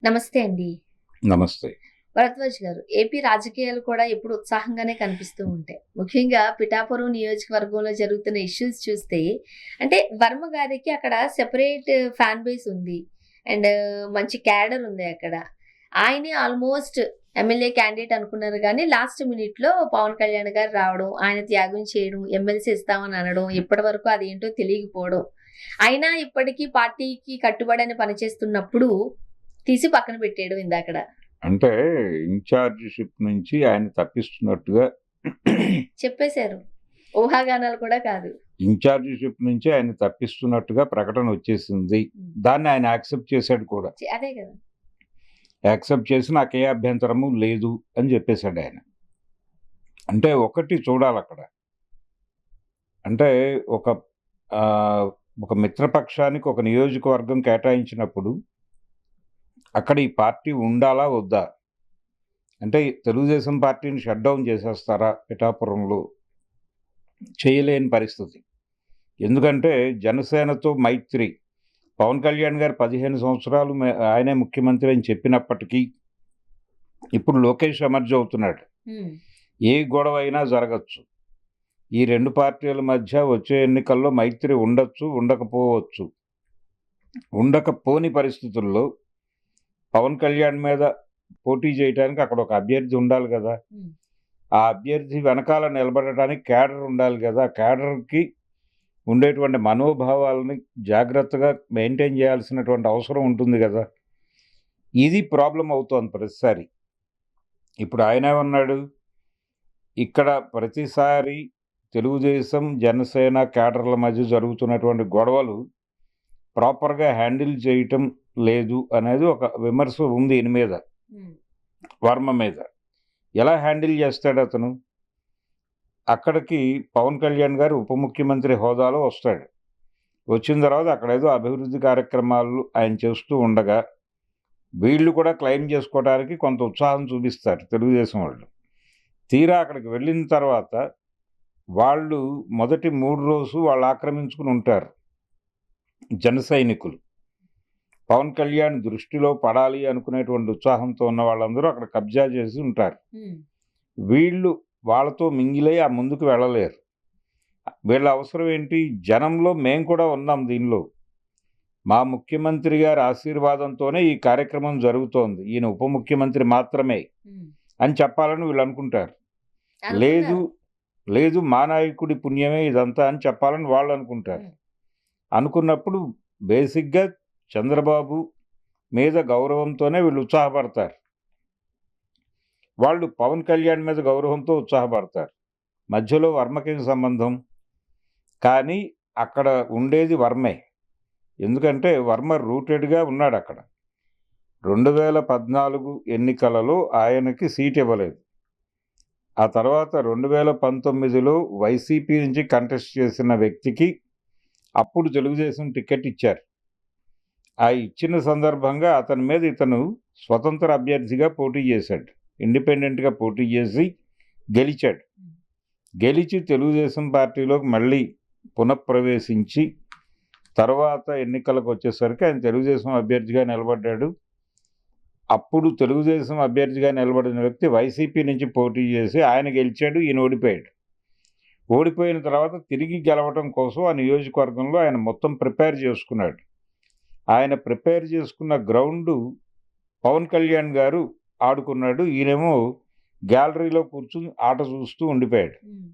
నమస్తే అండి. నమస్తే. భరద్వాజ్ గారు, ఏపీ రాజకీయాలు కూడా ఎప్పుడు ఉత్సాహంగానే కనిపిస్తూ ఉంటాయి. ముఖ్యంగా పిఠాపురం నియోజకవర్గంలో జరుగుతున్న ఇష్యూస్ చూస్తే అంటే వర్మ గారికి అక్కడ సెపరేట్ ఫ్యాన్ బేస్ ఉంది. అండ్ మంచి క్యాడర్ ఉంది అక్కడ. ఆయనే ఆల్మోస్ట్ ఎమ్మెల్యే క్యాండిడేట్ అనుకున్నారు గానీ లాస్ట్ మినిట్‌లో పవన్ కళ్యాణ్ గారు రావడం, ఆయన త్యాగం చేయడం, ఎమ్మెల్సీ ఇస్తామని అనడం, ఇప్పటివరకు అదేంటో తెలియకపోవడం. అయినా ఇప్పటికీ పార్టీకి కట్టుబడని పనిచేస్తున్నప్పుడు తీసి పక్కన పెట్టేయడం ఇందాకడ. అంటే ఇన్‌చార్జిషిప్ నుంచి ఆయన తప్పిస్తున్నట్టుగా చెప్పేశారు. ఊహాగానాలు కూడా కాదు. ఇన్‌చార్జిషిప్ నుంచి ఆయన తప్పిస్తున్నట్టుగా ప్రకటన వచ్చేసింది. హ్మ్. దాన్ని ఆయన యాక్సెప్ట్ చేశాడు కూడా. అదే గదా! యాక్సెప్ట్ చేసి నాకే అభ్యంతరము లేదు అని చెప్పేసాడాయన. అంటే ఒకటి చూడాలక్కడ. అంటే ఒక ఒక మిత్రపక్షానికి ఒక నియోజకవర్గం కేటాయించినప్పుడు అక్కడ ఈ పార్టీ ఉండాలా? వద్దా? అంటే తెలుగుదేశం పార్టీని షట్ డౌన్ చేసేస్తారా పిఠాపురంలో? చేయలేని పరిస్థితి. ఎందుకంటే జనసేనతో మైత్రి. పవన్ కళ్యాణ్ గారు 15 సంవత్సరాలు ఆయనే ముఖ్యమంత్రి అని చెప్పినప్పటికీ ఇప్పుడు లోకేష్ ఎమర్జ్ అవుతున్నాడు. హ్మ్. ఏ గొడవ అయినా జరగచ్చు. ఈ 2 పార్టీల మధ్య వచ్చే ఎన్నికల్లో మైత్రి ఉండొచ్చు, ఉండకపోవచ్చు. ఉండకపోని పరిస్థితుల్లో పవన్ కళ్యాణ్ మీద పోటీ చేయడానికి అక్కడ ఒక అభ్యర్థి ఉండాలి గదా! హ్మ్. ఆ అభ్యర్థి వెనకాల నిలబడటానికి క్యాడర్ ఉండాలి గదా! క్యాడర్‌కి ఉండేటువంటి మనోభావాలని జాగ్రత్తగా మెయింటైన్ చేయాల్సినటువంటి అవసరం ఉంటుంది గదా! ఇది ప్రాబ్లమ్ అవుతోంది ప్రతిసారి. ఇప్పుడు ఆయనేమన్నాడు, ఇక్కడ ప్రతిసారి తెలుగుదేశం, జనసేన క్యాడర్ల మధ్య జరుగుతున్నటువంటి గొడవలు ప్రాపర్‌గా హ్యాండిల్ చేయటం లేదు అనేది ఒక విమర్శ ఉంది ఈయన మీద. హ్మ్. వర్మ మీద. ఎలా హ్యాండిల్ చేస్తాడతను? అక్కడికి పవన్ కళ్యాణ్ గారు ఉప ముఖ్యమంత్రి హోదాలో వస్తాడు. వచ్చిన తర్వాత అక్కడేదో అభివృద్ధి కార్యక్రమాలు ఆయన చేస్తూ ఉండగా, వీళ్ళు కూడా క్లెయిమ్ చేసుకోవడానికి కొంత ఉత్సాహం చూపిస్తారు తెలుగుదేశం వాళ్ళు. తీరా అక్కడికి వెళ్ళిన తర్వాత వాళ్ళు మొదటి 3 రోజు వాళ్ళు ఆక్రమించుకుని ఉంటారు. జన సైనికులు. పవన్ కళ్యాణ్ దృష్టిలో పడాలి అనుకునేటువంటి ఉత్సాహంతో ఉన్న వాళ్ళందరూ అక్కడ కబ్జా చేసి ఉంటారు. హ్మ్. వీళ్ళు వాళ్ళతో మింగిలై ఆ ముందుకు వెళ్ళలేరు. వీళ్ళ అవసరం ఏంటి? జనంలో మేము కూడా ఉన్నాం దీనిలో. మా ముఖ్యమంత్రి గారి ఆశీర్వాదంతోనే ఈ కార్యక్రమం జరుగుతోంది. ఈయన ఉప ముఖ్యమంత్రి మాత్రమే హ్మ్. అని చెప్పాలని వీళ్ళు అనుకుంటారు. లేదు, అనుకున్నారు. లేదు మా నాయకుడి పుణ్యమే ఇదంతా అని చెప్పాలని వాళ్ళు అనుకుంటారు. హ్మ్. అనుకున్నప్పుడు బేసిక్‌గా చంద్రబాబు మీద గౌరవంతోనే వీళ్ళు ఉత్సాహపడతారు. వాళ్ళు పవన్ కళ్యాణ్ మీద గౌరవంతో ఉత్సాహపడతారు. మధ్యలో వర్మకేం సంబంధం? కానీ అక్కడ ఉండేది వర్మే. ఎందుకంటే వర్మ రూటెడ్‌గా ఉన్నాడక్కడ. 2014 ఎన్నికలలో ఆయనకి సీట్ ఇవ్వలేదు. ఆ తర్వాత 2019లో వైసీపీ నుంచి కంటెస్ట్ చేసిన వ్యక్తికి అప్పుడు తెలుగుదేశం టికెట్ ఇచ్చారు. ఆ ఇచ్చిన సందర్భంగా అతని మీద ఇతను స్వతంత్ర అభ్యర్థిగా పోటీ చేశాడు. ఇండిపెండెంట్‌గా పోటీ చేసి గెలిచాడు. హ్మ్. గెలిచి తెలుగుదేశం పార్టీలోకి మళ్ళీ పునఃప్రవేశించి తర్వాత ఎన్నికలకు వచ్చేసరికి ఆయన తెలుగుదేశం అభ్యర్థిగా నిలబడ్డాడు. అప్పుడు తెలుగుదేశం అభ్యర్థిగా నిలబడిన వ్యక్తి వైసీపీ నుంచి పోటీ చేసి ఆయన గెలిచాడు. ఈయన ఓడిపోయాడు. ఓడిపోయిన తర్వాత తిరిగి గెలవటం కోసం ఆ నియోజకవర్గంలో ఆయన మొత్తం ప్రిపేర్ చేసుకున్నాడు. ఆయన ప్రిపేర్ చేసుకున్న గ్రౌండు పవన్ కళ్యాణ్ గారు ఆడుకున్నాడు. ఈయనేమో గ్యాలరీలో కూర్చొని ఆట చూస్తూ ఉండిపోయాడు. హ్మ్.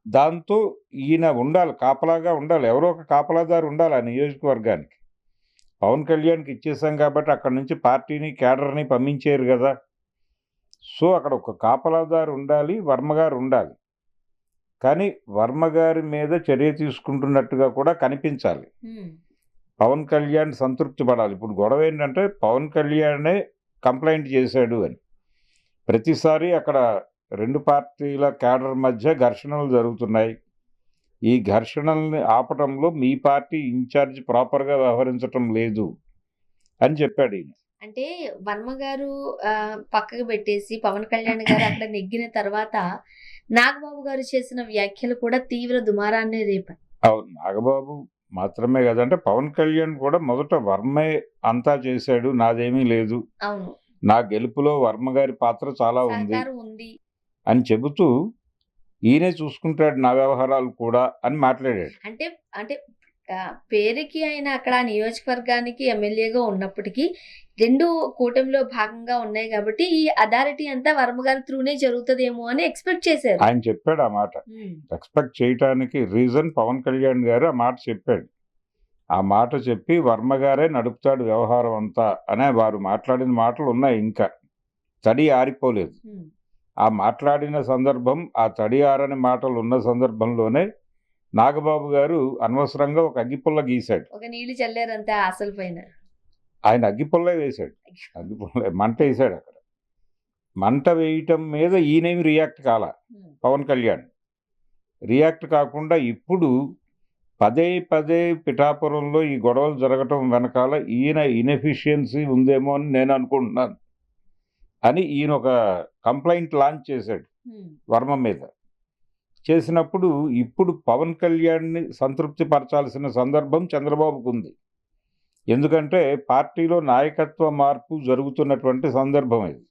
దాంతో ఈయన ఉండాలి, కాపలాగా ఉండాలి. ఎవరో ఒక కాపలాదారు ఉండాలి ఆ నియోజకవర్గానికి. పవన్ కళ్యాణ్‌కి ఇచ్చేసాం కాబట్టి అక్కడి నుంచి పార్టీని, క్యాడర్‌ని పంపించేయరు గదా! సో, అక్కడ ఒక కాపలాదారు ఉండాలి. వర్మ గారు ఉండాలి. కానీ వర్మ గారి మీద చర్య తీసుకుంటున్నట్టుగా కూడా కనిపించాలి. హ్మ్. పవన్ కళ్యాణ్ సంతృప్తి పడాలి. ఇప్పుడు గొడవ ఏంటంటే పవన్ కళ్యాణే కంప్లెయింట్ చేశాడు అని. ప్రతిసారి అక్కడ 2 పార్టీల క్యాడర్ మధ్య ఘర్షణలు జరుగుతున్నాయి. ఈ ఘర్షణల్ని ఆపటంలో మీ పార్టీ ఇన్ఛార్జ్ ప్రాపర్‌గా వ్యవహరించటం లేదు అని చెప్పాడీయన. అంటే వర్మ గారు పక్కకు పెట్టేసి పవన్ కళ్యాణ్ గారు అక్కడ నెగ్గిన తర్వాత నాగబాబు గారు చేసిన వ్యాఖ్యలు కూడా తీవ్ర దుమారాన్నే రేపాయి. అవును. నాగబాబు మాత్రమే కదంటే పవన్ కళ్యాణ్ కూడా మొదట వర్మే అంతా చేశాడు, నాదేమీ లేదు, అవును. నా గెలుపులో వర్మ గారి పాత్ర చాలా ఉంది సహకారం ఉంది. అని చెబుతూ ఈయనే చూసుకుంటాడు నా వ్యవహారాలు కూడా అని మాట్లాడాడు. అంటే అంటే పేరుకి ఆయన అక్కడ ఆ నియోజకవర్గానికి ఎమ్మెల్యేగా ఉన్నప్పటికీ 2 కూటమిలో భాగంగా ఉన్నాయి కాబట్టి ఈ అథారిటీ అంతా వర్మ గారి త్రూనే జరుగుతదేమో అని ఎక్స్‌పెక్ట్ చేశారు. ఆయన చెప్పాడు ఆ మాట. హ్మ్. ఎక్స్‌పెక్ట్ చేయటానికి రీజన్ పవన్ కళ్యాణ్ గారు ఆ మాట చెప్పాడు. ఆ మాట చెప్పి వర్మ గారే నడుపుతాడు వ్యవహారం అంతా అనే వారు మాట్లాడిన మాటలు ఉన్నాయి ఇంకా. తడి ఆరిపోలేదు. హ్మ్. ఆ మాట్లాడిన సందర్భం, ఆ తడి ఆరని మాటలు ఉన్న సందర్భంలోనే నాగబాబు గారు అనవసరంగా ఒక అగ్గిపుల్ల గీశాడు. ఒక నీళ్లు చల్లారంతే ఆశల పైన. ఆయన అగ్గిపుల్లే వేశాడు. మంటేశాడు అక్కడ. మంట వేయటం మీద ఈయనేమి రియాక్ట్ కాలా హ్మ్. పవన్ కళ్యాణ్. రియాక్ట్ కాకుండా ఇప్పుడు పదే పదే పిఠాపురంలో ఈ గొడవలు జరగటం వెనకాల ఈయన ఇనెఫిషియన్సీ ఉందేమో అని నేను అనుకుంటున్నాను అని ఈయన ఒక కంప్లైంట్ లాంచ్ చేశాడు హ్మ్. వర్మ మీద. చేసినప్పుడు ఇప్పుడు పవన్ కళ్యాణ్ని సంతృప్తి పరచాల్సిన సందర్భం చంద్రబాబుకు ఉంది. ఎందుకంటే పార్టీలో నాయకత్వ మార్పు జరుగుతున్నటువంటి సందర్భం ఇది.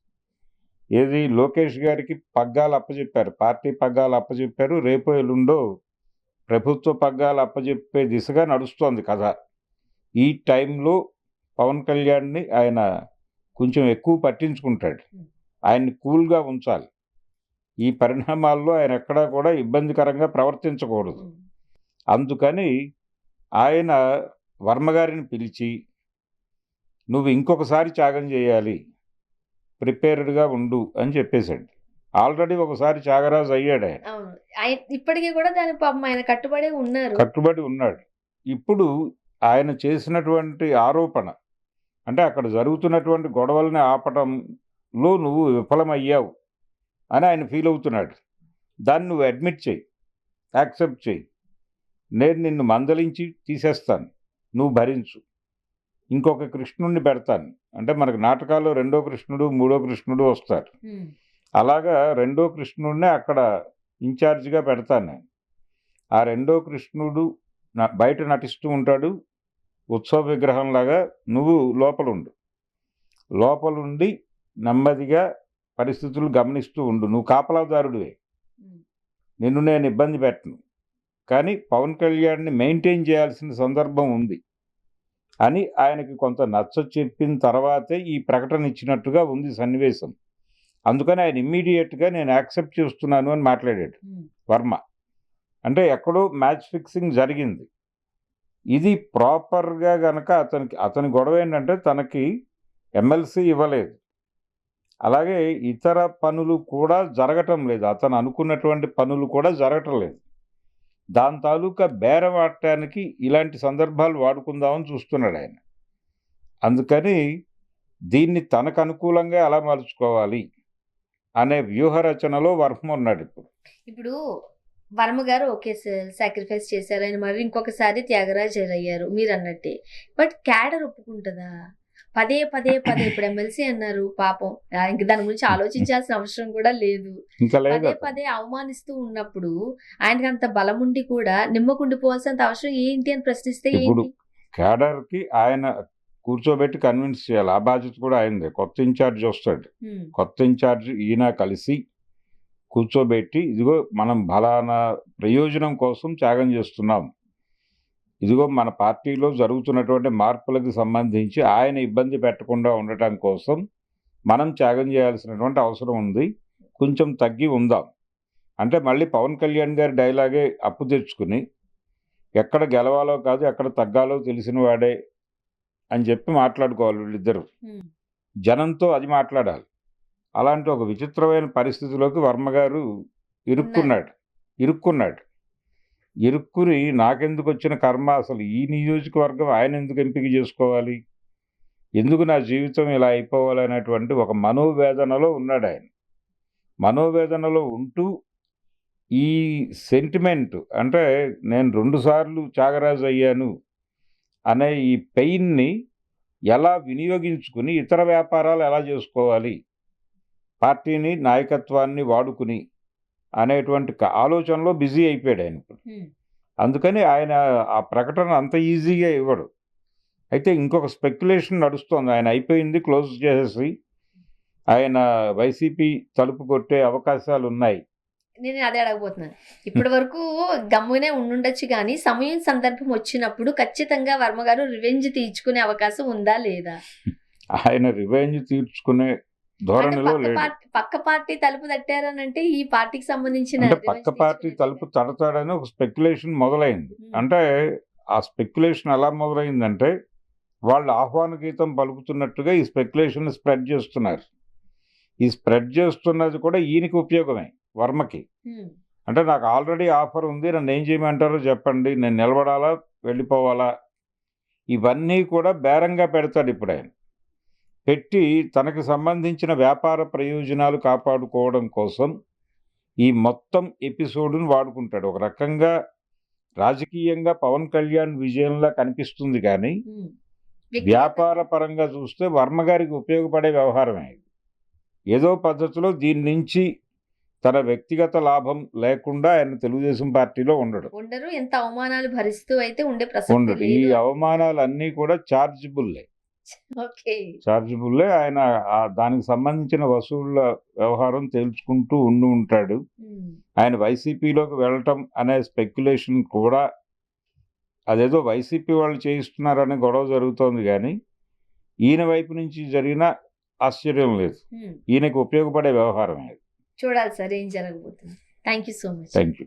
ఏది లోకేష్ గారికి పగ్గాలు అప్పచెప్పారు, పార్టీ పగ్గాలు అప్పచెప్పారు. రేపో ఎల్లుండో ప్రభుత్వ పగ్గాలు అప్పచెప్పే దిశగా నడుస్తోంది కథ. ఈ టైంలో పవన్ కళ్యాణ్ని ఆయన కొంచెం ఎక్కువ పట్టించుకుంటాడు. ఆయన్ని కూల్గా ఉంచాలి. ఈ పరిణామాల్లో ఆయన ఎక్కడా కూడా ఇబ్బందికరంగా ప్రవర్తించకూడదు. హ్మ్. అందుకని ఆయన వర్మగారిని పిలిచి, నువ్వు ఇంకొకసారి త్యాగం చేయాలి, ప్రిపేర్డ్గా ఉండు అని చెప్పేశాడు. ఆల్రెడీ ఒకసారి త్యాగరాజు అయ్యాడు ఆయన, అవును. ఇప్పటికి కూడా దానికి పాపం ఆయన కట్టుబడే ఉన్నారు. కట్టుబడి ఉన్నాడు. ఇప్పుడు ఆయన చేసినటువంటి ఆరోపణ అంటే అక్కడ జరుగుతున్నటువంటి గొడవల్ని ఆపటంలో నువ్వు విఫలమయ్యావు అని ఆయన ఫీల్ అవుతున్నాడు. దాన్ని నువ్వు అడ్మిట్ చేయి, యాక్సెప్ట్ చేయి. నేను నిన్ను మందలించి తీసేస్తాను, నువ్వు భరించు. ఇంకొక కృష్ణుడిని పెడతాను. అంటే మనకు నాటకాల్లో 2వ కృష్ణుడు 3వ కృష్ణుడు వస్తారు. హ్మ్. అలాగా 2వ కృష్ణుడినే అక్కడ ఇన్ఛార్జిగా పెడతాను నేను. ఆ 2వ కృష్ణుడు బయట నటిస్తూ ఉంటాడు ఉత్సవ విగ్రహంలాగా. నువ్వు లోపలుండు, లోపలుండి నెమ్మదిగా పరిస్థితులు గమనిస్తూ ఉండు. నువ్వు కాపలాదారుడివే, హ్మ్. నిన్ను నేను ఇబ్బంది పెట్టను, కానీ పవన్ కళ్యాణ్ని మెయింటైన్ చేయాల్సిన సందర్భం ఉంది అని ఆయనకి కొంత నచ్చ చెప్పిన తర్వాతే ఈ ప్రకటన ఇచ్చినట్టుగా ఉంది సన్నివేశం. అందుకని ఆయన ఇమ్మీడియట్గా నేను యాక్సెప్ట్ చేస్తున్నాను అని మాట్లాడాడు హ్మ్. వర్మ. అంటే ఎక్కడో మ్యాచ్ ఫిక్సింగ్ జరిగింది. ఇది ప్రాపర్గా గనక అతని గొడవ ఏంటంటే తనకి ఎమ్మెల్సీ ఇవ్వలేదు, అలాగే ఇతర పనులు కూడా జరగటం లేదు, అతను అనుకున్నటువంటి పనులు కూడా జరగటం లేదు. దాని తాలూకా బేరం ఆడటానికి ఇలాంటి సందర్భాలు వాడుకుందామని చూస్తున్నాడు ఆయన. అందుకని దీన్ని తనకు అనుకూలంగా ఎలా మలుచుకోవాలి అనే వ్యూహ రచనలో వర్మ ఉన్నాడు ఇప్పుడు వర్మ గారు ఓకే సార్ సాక్రిఫైస్ చేశారు, ఆయన మరి ఇంకొకసారి త్యాగరాజు అయ్యారు మీరు అన్నట్టే. బట్ క్యాడర్ ఒప్పుకుంటుందా? పదే పదే పదే ఇప్పుడు ఎమ్మెల్సీ అన్నారు పాపం, ఇంక దాని గురించి ఆలోచించాల్సిన అవసరం కూడా లేదు. ఇంకా పదే లేదు. పదే అవమానిస్తూ ఉన్నప్పుడు ఆయనకి అంత బలం ఉండి కూడా నిమ్మకుండిపోవాల్సినంత అవసరం ఏంటి అని ప్రశ్నిస్తే ఇప్పుడు ఏంటి? క్యాడర్కి ఆయన కూర్చోబెట్టి కన్విన్స్ చేయాలి. ఆ బాధ్యత కూడా ఆయనదే. కొత్త ఇన్ఛార్జ్ వస్తాడు, హ్మ్. కొత్త ఇన్ఛార్జ్ ఈయన కలిసి కూర్చోబెట్టి, ఇదిగో మనం ఫలానా ప్రయోజనం కోసం త్యాగం చేస్తున్నాం, ఇదిగో మన పార్టీలో జరుగుతున్నటువంటి మార్పులకు సంబంధించి ఆయన ఇబ్బంది పెట్టకుండా ఉండటం కోసం మనం త్యాగం చేయాల్సినటువంటి అవసరం ఉంది, కొంచెం తగ్గి ఉందాం అంటే మళ్ళీ పవన్ కళ్యాణ్ గారి డైలాగే అప్పు తెచ్చుకుని ఎక్కడ గెలవాలో కాదు ఎక్కడ తగ్గాలో తెలిసిన వాడే అని చెప్పి మాట్లాడుకోవాలి వీళ్ళిద్దరు. హ్మ్. జనంతో అది మాట్లాడాలి. అలాంటి ఒక విచిత్రమైన పరిస్థితిలోకి వర్మ గారు ఇరుక్కున్నాడు. ఇరుక్కుని నాకెందుకు వచ్చిన కర్మ, అసలు ఈ నియోజకవర్గం ఆయన ఎందుకు ఎంపిక చేసుకోవాలి, ఎందుకు నా జీవితం ఇలా అయిపోవాలి అనేటువంటి ఒక మనోవేదనలో ఉన్నాడు ఆయన. మనోవేదనలో ఉంటూ ఈ సెంటిమెంట్ అంటే నేను 2 సార్లు త్యాగరాజు అయ్యాను అనే ఈ పెయిన్ని ఎలా వినియోగించుకుని ఇతర వ్యాపారాలు ఎలా చేసుకోవాలి, పార్టీని నాయకత్వాన్ని వాడుకుని అనేటువంటి ఆలోచనలో బిజీ అయిపోయాడు ఆయన ఇప్పుడు. హ్మ్. అందుకని ఆయన ఆ ప్రకటన అంత ఈజీగా ఇవ్వడు. అయితే ఇంకొక స్పెక్యులేషన్ నడుస్తోంది. ఆయన అయిపోయింది క్లోజ్ చేసేసి ఆయన వైసీపీ తలుపు కొట్టే అవకాశాలున్నాయి. నేను అదే అడగబోతున్నాను. ఇప్పటి వరకు గమ్మునే ఉండుండొచ్చు కానీ సమయం సందర్భం వచ్చినప్పుడు ఖచ్చితంగా వర్మ గారు రివెంజ్ తీర్చుకునే అవకాశం ఉందా లేదా? ఆయన రివెంజ్ తీర్చుకునే అంటే ధోరణిలో లేడు. పక్క పార్టీ తలుపు తట్టారనంటే ఈ పార్టీకి సంబంధించిన అంటే revenge పక్క పార్టీ తీర్చుకునేది తలుపు తడతాడని ఒక స్పెక్యులేషన్ మొదలైంది. ఉమ్, అంటే ఆ స్పెక్యులేషన్ ఎలా మొదలైందంటే వాళ్ళు ఆహ్వాన గీతం పలుకుతున్నట్టుగా ఈ స్పెక్యులేషన్ స్ప్రెడ్ చేస్తున్నారు. ఈ స్ప్రెడ్ చేస్తున్నది కూడా ఈయనకి ఉపయోగమే, వర్మకి. ఉమ్, అంటే నాకు ఆల్రెడీ ఆఫర్ ఉంది, నన్ను ఏం చేయమంటారో చెప్పండి, నేను నిలబడాలా వెళ్ళిపోవాలా, ఇవన్నీ కూడా బేరంగా పెడతాడు ఇప్పుడు ఆయన. పెట్టి తనకు సంబంధించిన వ్యాపార ప్రయోజనాలు కాపాడుకోవడం కోసం ఈ మొత్తం ఎపిసోడ్ను వాడుకుంటాడు. ఒక రకంగా రాజకీయంగా పవన్ కళ్యాణ్ విజయంలా కనిపిస్తుంది కానీ ఉమ్. వ్యాపార వ్యక్తిగతంగా పరంగా చూస్తే వర్మ గారికి ఉపయోగపడే వ్యవహారమే ఇది. ఏదో పద్ధతిలో దీని నుంచి తన వ్యక్తిగత లాభం లేకుండా ఆయన తెలుగుదేశం పార్టీలో ఉండడు. ఉండరు, ఎంత అవమానాలు భరిస్తూ అయితే ఉండే ప్రసక్తి ఉండడు. ఈ లేదు. అవమానాలన్నీ కూడా చార్జబుల్లే. ఓకే. ఆయన దానికి సంబంధించిన వసూళ్ల వ్యవహారం తేల్చుకుంటూ ఉంటాడు. ఉమ్, ఆయన వైసీపీలోకి వెళ్ళటం అనే స్పెక్యులేషన్ కూడా అదేదో వైసీపీ వాళ్ళు చేయిస్తున్నారనే గొడవ జరుగుతోంది కానీ ఈయన వైపు నుంచి జరిగిన ఆశ్చర్యం లేదు. ఉమ్. ఈయనకు ఉపయోగపడే వ్యవహారం అది. చూడాలి సార్ ఏం జరగబోతుంది. Thank you so much. Thank you.